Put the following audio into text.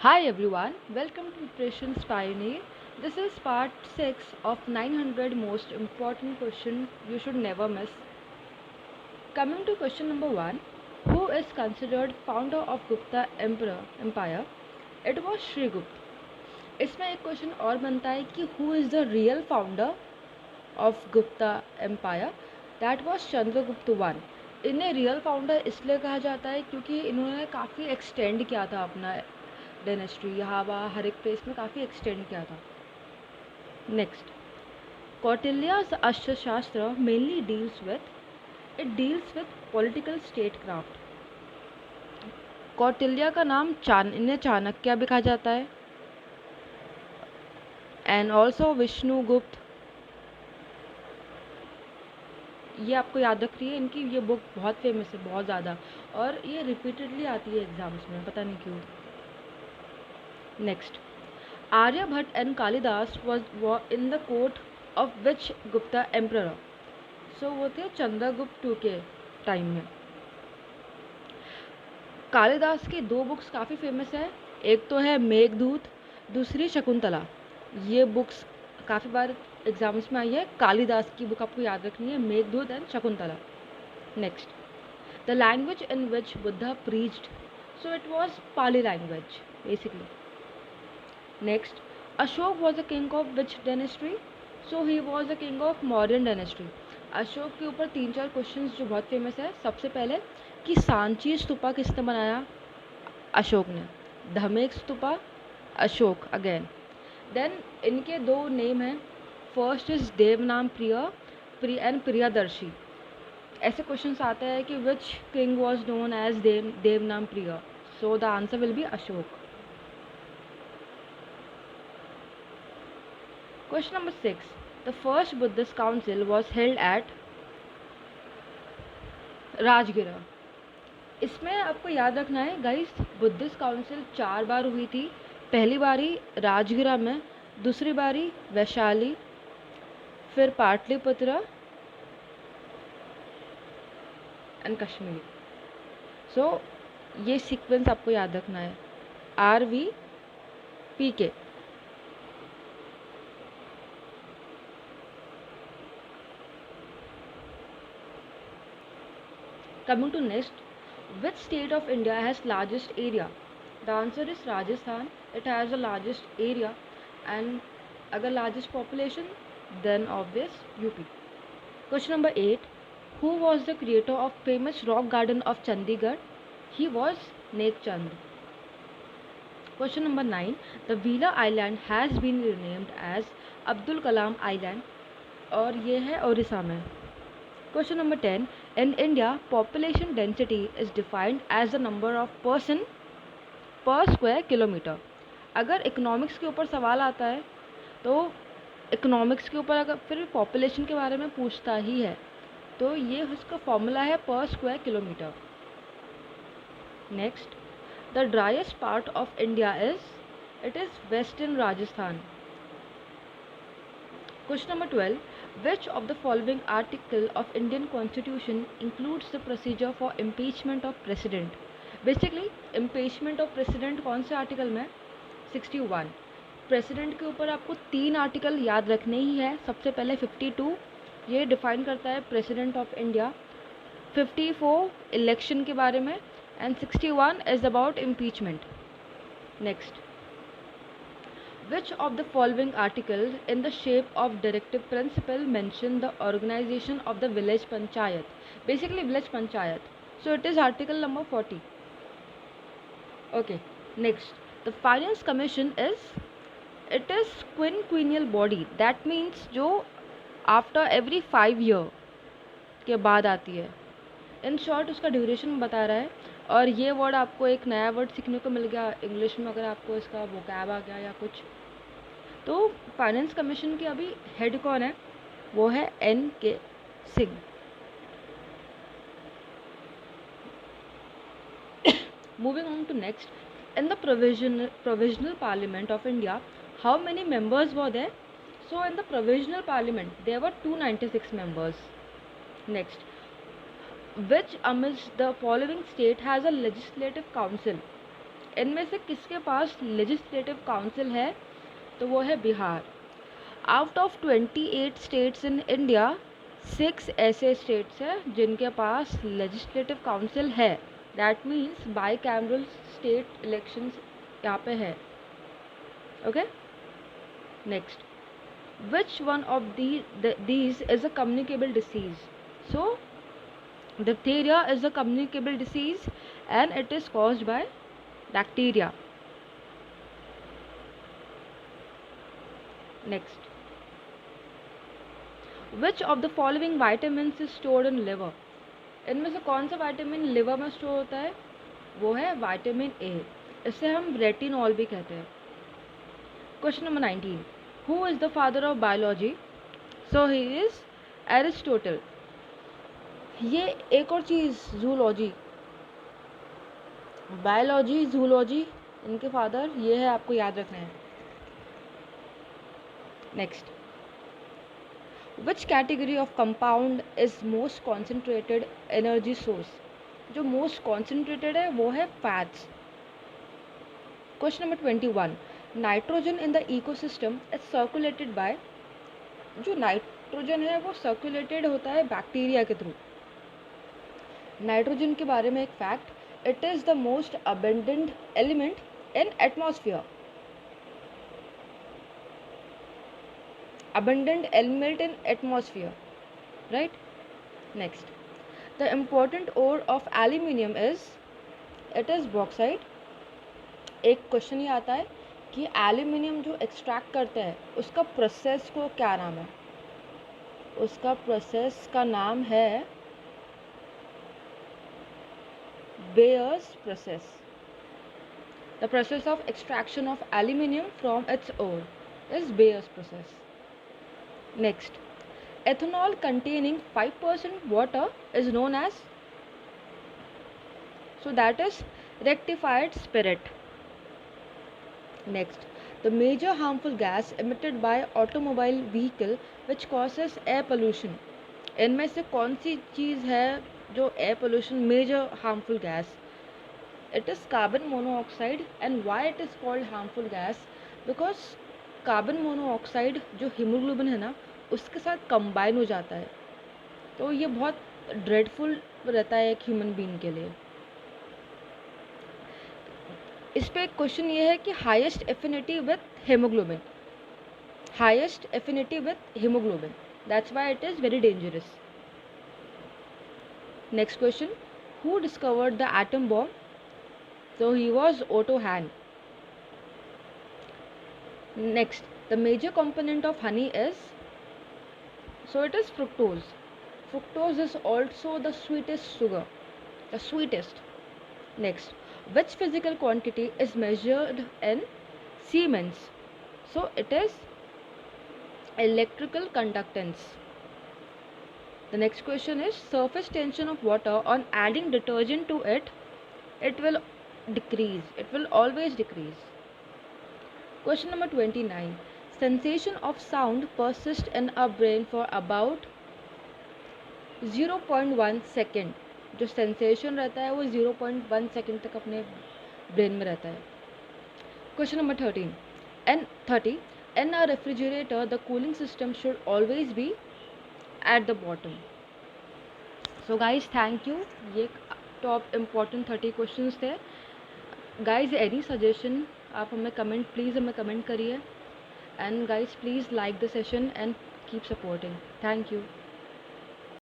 Hi everyone, welcome to Preparations Pioneer. This is part 6 of 900 most important questions you should never miss. Coming to question number 1, who is considered founder of Gupta Empire? It was Sri Gupta. इसमें एक question और बनता है कि who is the real founder of Gupta Empire? That was Chandragupta one. इन्हें real founder इसलिए कहा जाता है क्योंकि इन्होंने काफ़ी एक्सटेंड किया था अपना डायनेस्टी, यहाँ वहाँ हर एक प्लेस में काफ़ी एक्सटेंड किया था. नेक्स्ट, कौटिल्या's अर्थशास्त्र mainly deals with political state craft. Kautilya का नाम इन्हें चाणक्य भी कहा जाता है, एंड ऑल्सो विष्णुगुप्त. ये आपको याद रख रही है, इनकी ये बुक बहुत फेमस है, बहुत ज़्यादा, और ये रिपीटेडली आती है एग्जाम्स में, पता नहीं क्यों. Next, Aryabhata and Kalidasa was in the court of which Gupta emperor. So वो थे चंद्रगुप्त टू के टाइम में. कालिदास की दो बुक्स काफ़ी फेमस है, एक तो है मेघदूत, दूसरी शकुंतला. ये बुक्स काफ़ी बार एग्जाम्स में आई है. कालिदास की बुक आपको याद रखनी है, Meghdoot and Shakuntala. Next, the language in which Buddha preached. So it was Pali language basically. Next, Ashok was the king of which dynasty. So he was the king of Mauryan dynasty. Ashok के ऊपर 3-4 क्वेश्चंस जो बहुत फेमस है. सबसे पहले कि सांची स्तूपा किसने बनाया? अशोक ने. धमेक स्तूपा, अशोक अगेन. देन इनके दो नेम हैं, फर्स्ट इज देवनाम प्रिय एंड प्रियदर्शी. ऐसे क्वेश्चंस आते हैं कि which king was known as Devanampriya. So the answer will be Ashoka. Question number 6, the first Buddhist council was held at Rajgira. इसमें आपको याद रखना है गाइस, बुद्धिस्ट काउंसिल 4 बार हुई थी. पहली बारी राजगिरा में, दूसरी बारी वैशाली, फिर पाटलिपुत्र एंड कश्मीर. सो ये सीक्वेंस आपको याद रखना है, RVPK. Coming to next, which state of India has largest area? The answer is Rajasthan. It has the largest area, and agar largest population, then obvious UP. Question number 8, who was the creator of famous rock garden of Chandigarh? He was Nek Chand. Question number 9, the Vela Island has been renamed as Abdul Kalam Island, और ये है ओडिशा में. Question number 10, in India, population density is defined as the number of person per square kilometer. अगर economics के ऊपर सवाल आता है तो इकोनॉमिक्स के ऊपर अगर फिर पॉपुलेशन के बारे में पूछता ही है, तो ये उसका फॉर्मूला है पर square kilometre. Next, the driest part of India it is western Rajasthan. Question number 12, which of the following article of Indian Constitution includes the procedure for impeachment of president? Basically impeachment of president कौन से article में? 61. President के ऊपर आपको 3 article याद रखने ही है. सबसे पहले 52, ये डिफाइन करता है प्रेसिडेंट ऑफ इंडिया. 54 इलेक्शन के बारे में, and 61 is about impeachment. Next, which of the following articles in the shape of directive principle mention the organization of the village panchayat? Basically village panchayat. So it is article number 40. Okay, next, the finance commission it is quinquennial body. That means जो after every 5 year के बाद आती है. In short उसका duration बता रहा है. और ये वर्ड आपको एक नया वर्ड सीखने को मिल गया इंग्लिश में, अगर आपको इसका वोकैब आ गया या कुछ. तो फाइनेंस कमीशन के अभी हेड कौन है? वो है NK Singh. Moving on to next, in the provisional parliament of India, how many members were there? So in the provisional parliament there were 296 members. Next, which amidst the following state has a legislative council? इनमें से किसके पास legislative council है? तो वो है Bihar. Out of 28 states in India 6 ऐसे states हैं जिनके पास लेजिस्लेटिव काउंसिल है। That means by cameral state elections यहाँ पे है। Okay, next, which one of these is a communicable disease? So diphtheria is a communicable disease and it is caused by bacteria. Next, which of the following vitamins is stored in liver? इनमें से कौन सा vitamin liver में store होता है? वो है vitamin A. इसे हम रेटिनॉल भी कहते हैं। Question number 19, who is the father of biology? So he is Aristotle. ये एक और चीज़, जूलॉजी, बायोलॉजी, जूलॉजी, इनके फादर ये है, आपको याद रखना है। Next, which category of compound is most concentrated energy source? जो मोस्ट कॉन्सेंट्रेटेड है वो है fats. Question number 21, nitrogen in the ecosystem is circulated by? जो नाइट्रोजन है वो सर्कुलेटेड होता है बैक्टीरिया के थ्रू। नाइट्रोजन के बारे में एक fact, it is the most abundant element in atmosphere. Abundant element in atmosphere, right? Next, the important ore of aluminium is, it is bauxite. एक क्वेश्चन ये आता है कि एल्यूमिनियम जो एक्सट्रैक्ट करते हैं उसका प्रोसेस को क्या नाम है? उसका प्रोसेस का नाम है Bayer's process. The process of extraction of aluminium from its ore is Bayer's process. Next, ethanol containing 5% water is known as? So that is rectified spirit. Next, the major harmful gas emitted by automobile vehicle which causes air pollution. इनमें से कौन सी चीज़ है जो air pollution major harmful gas? It is carbon monoxide. And why it is called harmful gas? Because carbon monoxide जो haemoglobin है ना उसके साथ कंबाइन हो जाता है, तो ये बहुत ड्रेडफुल रहता है एक ह्यूमन बीइंग के लिए। इस पे एक क्वेश्चन ये है कि highest affinity with haemoglobin, highest affinity with haemoglobin, that's why it is very dangerous. Next question, who discovered the atom bomb? So he was Otto Hahn. Next, the major component of honey is? So it is fructose. Fructose is also the sweetest sugar, the sweetest. Next, which physical quantity is measured in Siemens? So it is electrical conductance. The next question is, surface tension of water on adding detergent to it, it will decrease, it will always decrease. Question number 29, sensation of sound persists in our brain for about 0.1 second. जो sensation रहता है वो 0.1 second तक अपने brain में रहता है. Question number 30, in a refrigerator the cooling system should always be at the bottom. So guys, thank you. ये टॉप इम्पॉर्टेंट 30 क्वेश्चंस थे. गाइज एनी सजेशन आप हमें कमेंट, प्लीज़ हमें कमेंट करिए. And guys please like the session and keep supporting. Thank you.